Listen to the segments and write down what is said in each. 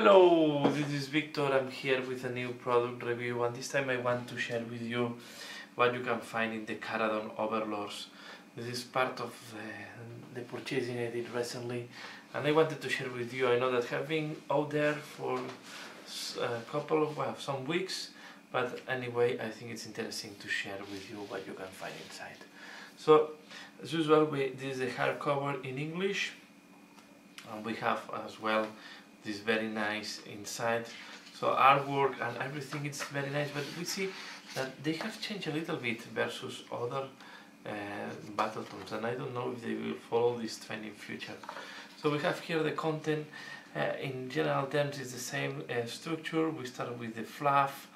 Hello, this is Victor. I'm here with a new product review, and this time I want to share with you what you can find in the Kharadron Overlords. This is part of the purchasing I did recently, and I wanted to share with you. I know that have been out there for a couple of, some weeks, but anyway, I think it's interesting to share with you what you can find inside. So, as usual, this is a hardcover in English, and we have as well this very nice inside, so artwork and everything is very nice, but we see that they have changed a little bit versus other Battletomes, and I don't know if they will follow this trend in future. So we have here the content. In general terms is the same structure. We start with the fluff,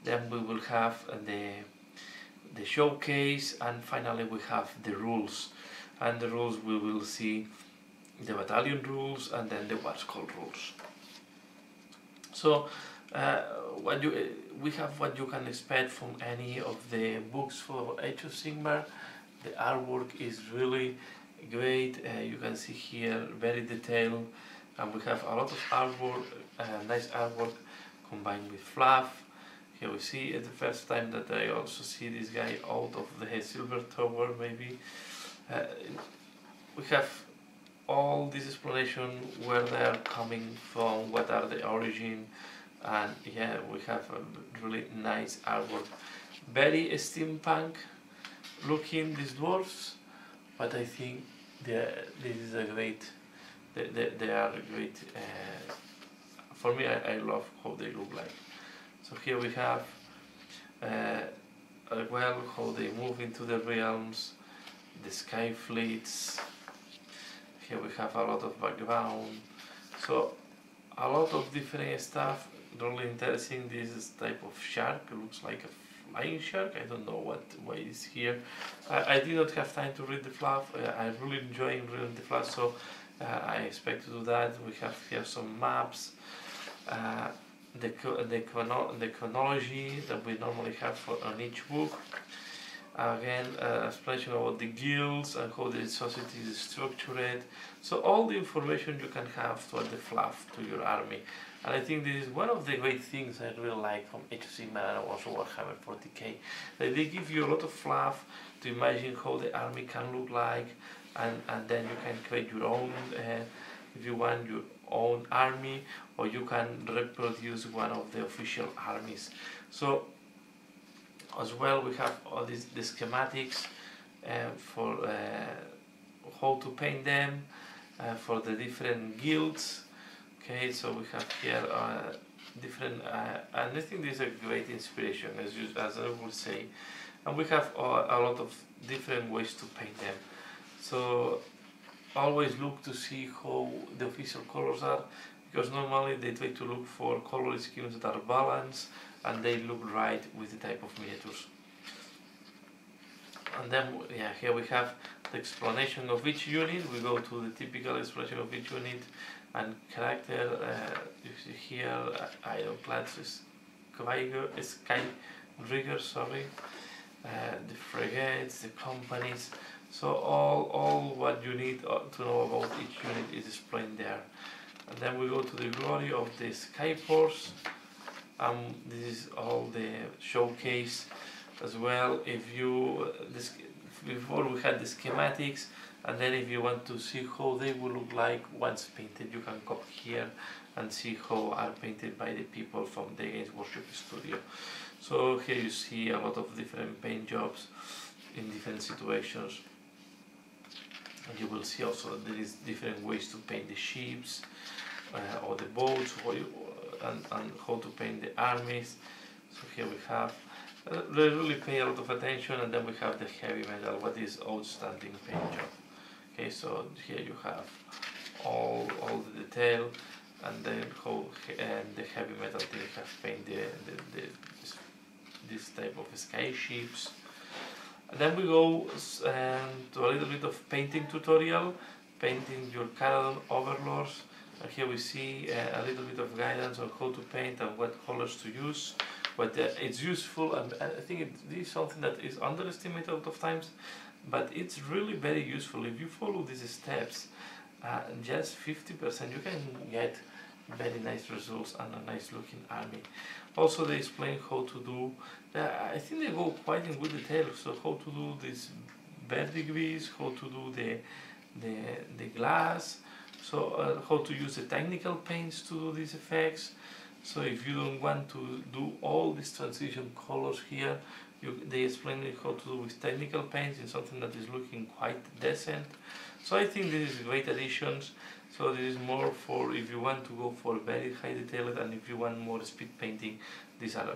then we will have the showcase, and finally we have the rules. And the rules we will see the battalion rules and then the War Scroll rules. So we have what you can expect from any of the books for Age of Sigmar. The artwork is really great. You can see here very detailed, and we have a lot of artwork, nice artwork combined with fluff. Here we see it the first time that I also see this guy out of the silver tower maybe. We have all this explanation where they are coming from, what are the origin, and yeah, we have a really nice artwork. Very steampunk looking, these dwarfs, but I think this is a great, they are great. For me, I love how they look like. So here we have well, how they move into the realms, the sky fleets. Here we have a lot of background, so a lot of different stuff. Really interesting. This type of shark, it looks like a flying shark. I don't know why it's here. I did not have time to read the fluff. I really enjoy reading the fluff, so I expect to do that. We have here some maps, the chronology that we normally have on each book. Again, explanation about the guilds and how the society is structured. So all the information you can have to add the fluff to your army. And I think this is one of the great things I really like from Age of Sigmar and also Warhammer 40k. That they give you a lot of fluff to imagine how the army can look like, and then you can create your own, if you want, your own army, or you can reproduce one of the official armies. So as well, we have all the schematics for how to paint them for the different guilds. Okay, so we have here different, and I think this is a great inspiration, as I would say. And we have a lot of different ways to paint them. So always look to see how the official colors are, because normally they try to look for color schemes that are balanced and they look right with the type of miniatures. And then, yeah, here we have the explanation of each unit. We go to the typical explanation of each unit and character. You see here ironclads, Skyrigger, sorry, the frigates, the companies. So all what you need to know about each unit is explained there. And then we go to the glory of the Skyforce. This is all the showcase as well. Before we had the schematics, and then if you want to see how they will look like once painted, you can come here and see how are painted by the people from the Games Workshop studio. So here you see a lot of different paint jobs in different situations, and you will see also that there is different ways to paint the ships or the boats, and how to paint the armies. So here we have, they really pay a lot of attention. And then we have the heavy metal, what is outstanding paint job. Okay, so here you have all the detail, and then how the heavy metal they have painted this type of sky ships. And then we go to a little bit of painting tutorial, painting your Kharadron Overlords. And here we see a little bit of guidance on how to paint and what colors to use. But it's useful, and I think this is something that is underestimated a lot of times, but it's really very useful. If you follow these steps, just 50% you can get very nice results and a nice looking army. Also they explain how to do, I think they go quite in good detail, so how to do these verdigris, how to do the glass, so how to use the technical paints to do these effects. So if you don't want to do all these transition colors here, they explain how to do with technical paints in something that is looking quite decent. So I think this is great additions. So this is more for if you want to go for very high detailed, and if you want more speed painting, these are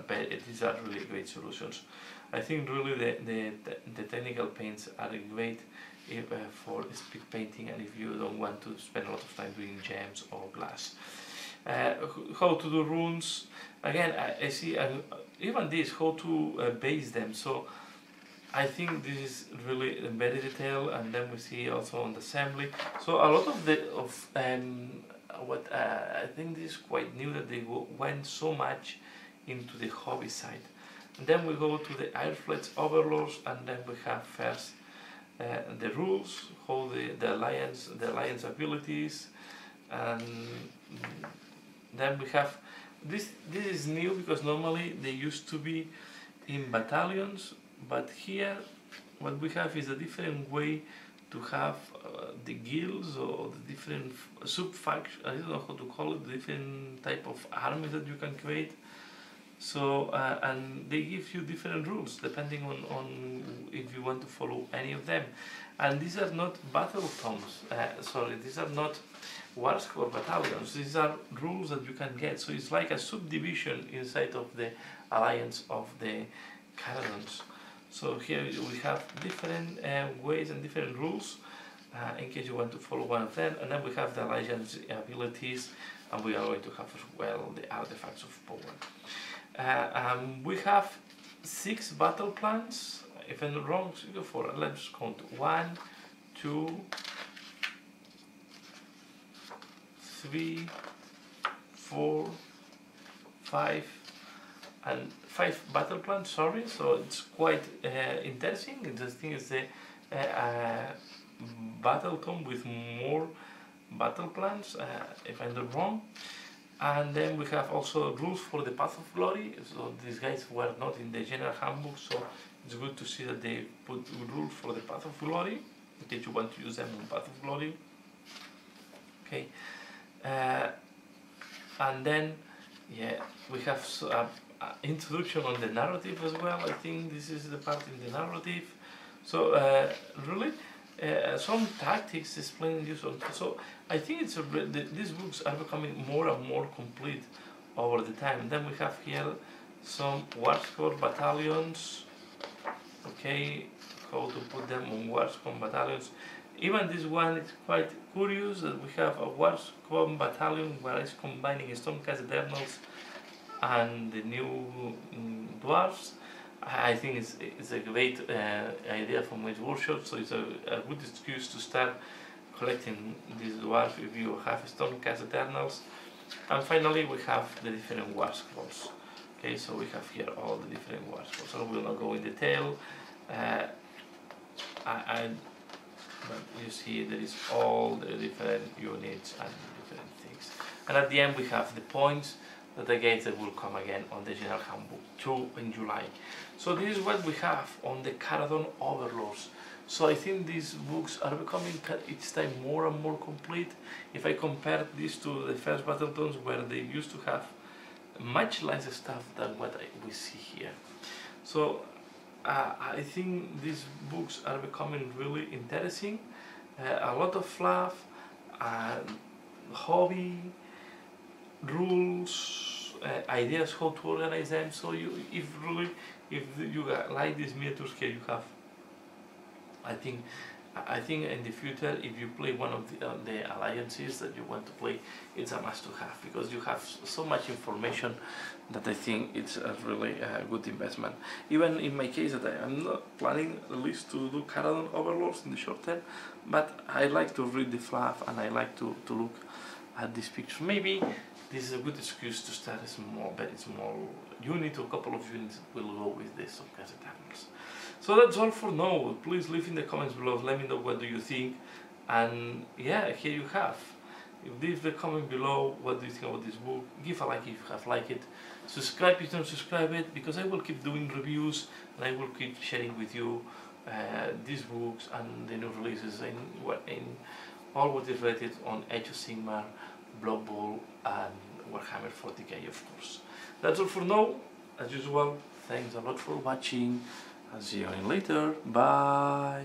really great solutions. I think really the technical paints are great for speed painting, and if you don't want to spend a lot of time doing gems or glass. How to do runes, again I see even this, how to base them. So I think this is really very detailed, and then we see also on the assembly. So a lot of what I think this is quite new, that they went so much into the hobby side. And then we go to the Kharadron Overlords, and then we have first the rules, how the alliance abilities, and then we have this is new because normally they used to be in battalions, but here what we have is a different way to have the guilds or the different sub-factions, I don't know how to call it, different type of armies that you can create. So and they give you different rules depending on if you want to follow any of them. And these are not battletomes, sorry, these are not war score battalions, these are rules that you can get. So it's like a subdivision inside of the alliance of the Kharadrons. So here we have different ways and different rules in case you want to follow one of them. And then we have the alliance abilities, and we are going to have as well the artifacts of power. We have 6 battle plans. If I'm not wrong, 3 or 4. Let's count 1, 2, 3, 4, 5, and 5 battle plans. Sorry, so it's quite interesting. Interesting is the Battletome with more battle plans, if I'm not wrong. And then we have also rules for the Path of Glory. So these guys were not in the general handbook, so it's good to see that they put rules for the Path of Glory in case you want to use them on Path of Glory. Okay, and then yeah, we have introduction on the narrative as well. I think this is the part in the narrative. So really some tactics explaining this. So I think it's these books are becoming more and more complete over the time. Then we have here some war score battalions. Okay, how to put them on war score battalions. Even this one is quite curious that we have a war score battalion where it's combining Stormcast Eternals and the new dwarves. I think it's a great idea from Wage Workshop, so it's a good excuse to start collecting these dwarves if you have Stormcast Eternals. And finally we have the different war scrolls. Okay, so we have here all the different war scrolls. So we'll not go in detail. But you see there is all the different units and different things. And at the end we have the points that again that will come again on the General Handbook 2 in July. So this is what we have on the Kharadron Overlords. So I think these books are becoming each time more and more complete. If I compare this to the first Battletomes, where they used to have much less stuff than what we see here. So I think these books are becoming really interesting. A lot of fluff, hobby, rules, ideas how to organize them. So if you like these miniatures here, you have. I think in the future, if you play one of the alliances that you want to play, it's a must to have, because you have so much information that I think it's a really good investment. Even in my case, that I am not planning at least to do Kharadron Overlords in the short term, but I like to read the fluff and I like to look at these pictures. Maybe this is a good excuse to start a very small unit or a couple of units that will go with this Stormcast Eternals. So that's all for now. Please leave in the comments below, let me know what do you think. And yeah, here you have Leave the comment below what do you think about this book. Give a like if you have liked it. Subscribe if you don't subscribe it, because I will keep doing reviews and I will keep sharing with you these books and the new releases in all what is related on Age of Sigmar, Blood Bowl and Warhammer 40k, of course. That's all for now. As usual, thanks a lot for watching and see you in later. Bye!